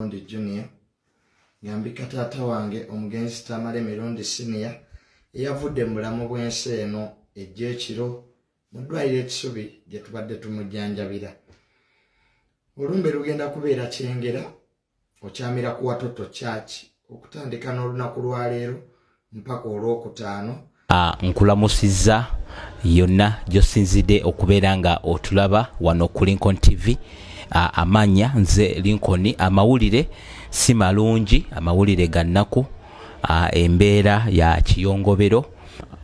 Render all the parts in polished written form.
Mirundi Junior yambika taata wange omugenzi Tamale Mirundi Senior eyavudde mu bulamu bw'ensi eno ejjekiro mu ddwaliro Ekisubi gye tubadde tumujjanjabira. Olumbe lugenda kubeera kyengera okyamira ku Watoto Church okutandika n'olunaku lwa leero mpaka olwokutaano. Nkulamusizza yonna gy'osinzidde okubeera nga otulaba wano ku Lincoln TV. Amanya nze Lincoln, amawulire si malungi, amawulire gannaku, embeera ya kiyongobero.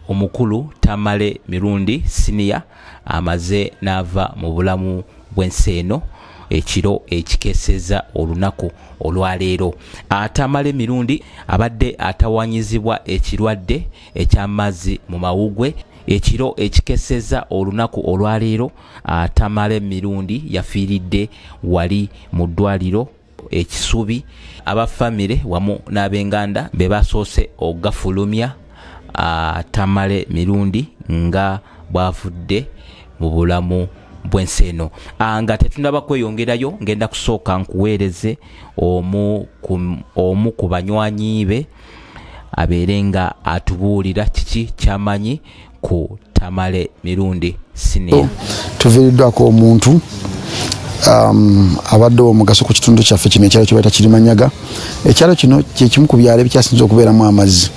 Omukulu Tamale Mirundi Senior amaze n'ava mu bulamu bw'ensi eno ekiro ekikeeseza olunaku olwaleero. Tamale Mirundi abadde atawanyizibwa ekirwadde eky'amazzi mu mawugwe. Ekiro ekikeeseza olunaku olwaleero Tamale Mirundi yafiiridde wali mu ddwaliro Ekisubi. Abafamire wamu n'abenganda be basoose okugafulumya Tamale Mirundi nga bwavudde mu bulamu bw'ensi eno. Nga tetunaba kweyongerayo, ngenda kusooka nkuweereze omu ku banywanyi be abeere nga atubuulira kiki kyamanyi ku Tamale Mirundi Senior. Tuviiriddwako omuntu abadde omugaso ku kitundu kyaffe kino ekyalo kye bayita Kirimanyaga. Ekyalo kino kye kimu ku byalo ebikyasinze okubeeramu amazzi,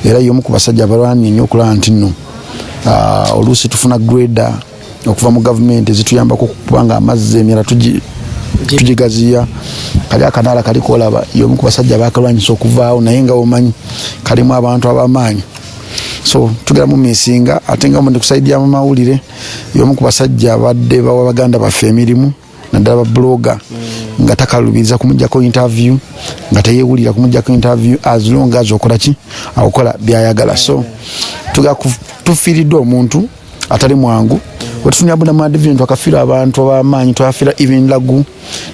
era y'omu ku basajja abalwanyi nnyo okulaba nti nno oluusi tufuna greda okuva mu gavumenti ezituyambako kubanga amazzi emyala tugigaziya. Kali akanaala kaliko olaba y'omu ku basajja bakalwanyisa okuvaawo, naye nga omanyi kalimu abantu ab'amaanyi. So tugera mu misinga ate nga ndi kusaidia mu mawulire y'omu ku basajja abadde bawa baganda baffe emirimu naddala ba blogger nga takalubiriza kumujjako interview, nga teyewulira kumujjako interview as long as okola byayagala. So tufiiriddwa omuntu atali mwangu. Wetufunira buna mu division twakafiira abantu ab'amaanyi, twafiira even Lagu,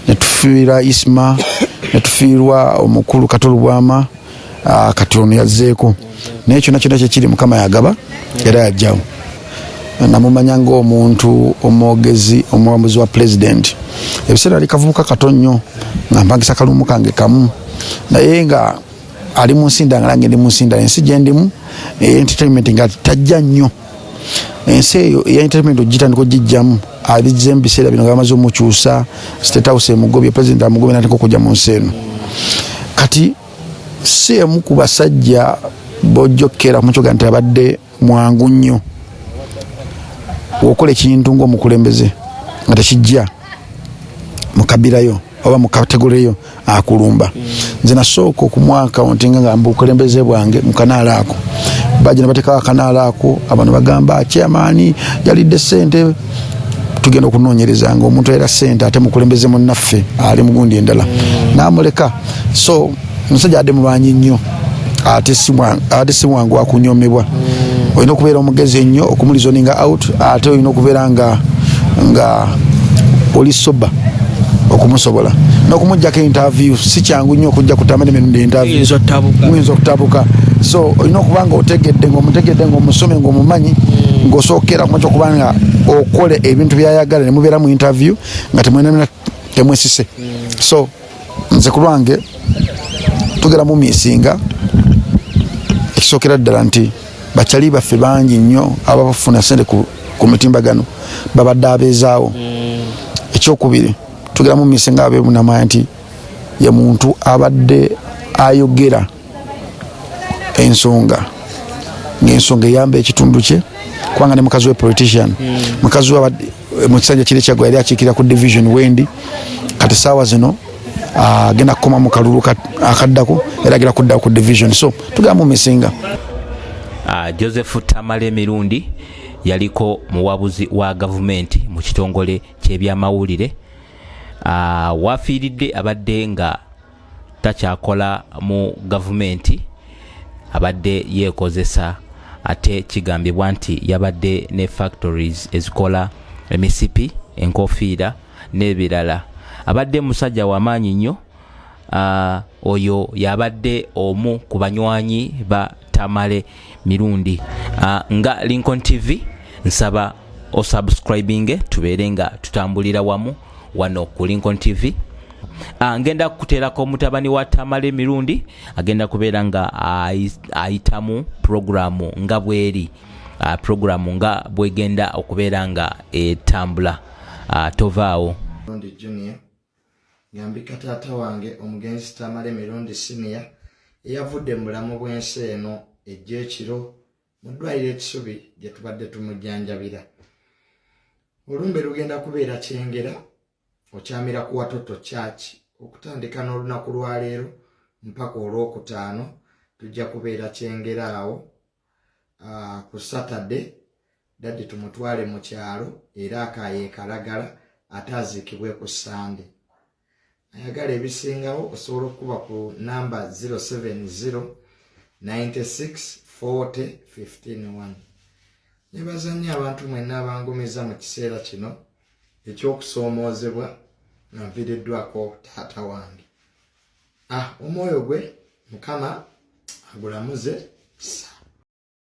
ne tufiira Isma, ne tufiirwa omukulu Katolubwama, Katono yazzeeko. N'ekyo nakyo kiri Mukama yagaba era yajjawo. Namumanya ng'omuntu omwogezi, omuwambuzi wa president. Ebiseera ali kavubuka kato nnyo nga mpangisa kalumu kange kamu, naye nga ali mu nsinda nga nange ndi mu nsinda. Ensi gye ndimu entertainment nga tajja nnyo. Ensi eyo ya entertainment ogitandika ogijjamu abizze mu biseera bino nga bamaze omukyusa State House emugobye, president amugobye n'atandika okujja mu nsi eno. Kati si emu ku basajja bojjokera mukiga nti abadde mwangu nnyo okola ekintu ng'omukulembeze nga tekijja mu kabirayo oba mu kategoreyo akulumba. Nze nasooka okumwaka ontinga nga mbukulembeze bwange mu kanaala ako, bajja ne bateekawo akanaala ako, abantu bagamba chairman yalidde ssente. Tugenda okunoonyereza nga omuntu era ssente ate mukulembeze munnaffe ali mu gundi endala n'amuleka. So musajja adde mulwanyi nnyo ate si mwangu akunyomebwa. Olina okubeera omugezi ennyo okumulizoninga out, ate olina okubeera nga oli soba okumusobola n'okumujjako interview. Si kyangu nnyo okujja ku Tamale Mirundi interview, muyinza okutabuka. So olina okuba nga otegedde, ng'omutegedde, ng'omusome, ng'omumanyi, ng'osookera kumakya okuba nga okole ebintu byayagala ne mubeera mu interview nga temwenamina temwesise. So nze ku lwange tugera mu misinga ekisookera ddala nti bakyali baffe bangi nnyo abafuna ssente ku mitimbagano babadde abeezaawo. Ekyokubiri tugera mu misinga abeebunamanya nti ye muntu abadde ayogera ensonga ng'ensonga eyamba ekitundu kye, kubanga ne mukazi we politician, mukazi we mu kisanja kiri kyagwa yali akiikira ku division Wendi, kati saawa zino agenda kukoma mu kalulu akaddako era agenda kuddawo ku division. So tugera mu misinga. Joseph Tamale Mirundi yaliko muwabuzi wa gavumenti mu kitongole ky'ebyamawulire. Wafiiridde abadde nga takyakola mu gavumenti, abadde yeekozesa, ate kigambibwa nti yabadde ne factories ezikola emisipi, enkofiira n'ebirala. Abadde musajja w'amaanyi nnyo. Oyo yabadde omu ku banywanyi ba Tamale Mirundi. Nga Lincoln TV nsaba osubscribing tubeere nga tutambulira wamu wano ku Lincoln TV. ngenda kuteerako mutabani wa Tamale Mirundi agenda kubeera nga ayitamu programu nga bweri, programu nga bwegenda okubeera nga etambula. Tovaawo. Mirundi Junior ngambika taata wange omugenzi Tamale Mirundi Senior eyavudde mu bulamu bw'ensi eno ejja ekiro mu ddwaliro Ekisubi gye tubadde tumujjanjabira. Olumbe lugenda kubeera Kyengera okyamira ku Watoto Church okutandika n'olunaku lwa leero mpaka olwokutaano tujja kubeera Kyengera awo. Ku Saturday daddi tumutwale mu kyalo era akaye Kalagala ate aziikibwe ku Sunday. Ayagala ebisingawo osobola okuba ku namba 070 96 40 151. Nebaza nnyo abantu mwenna abangumiza mu kiseera kino eky'okusoomoozebwa nga nviiriddwako taata wange. Omwoyo gwe Mukama agulamuze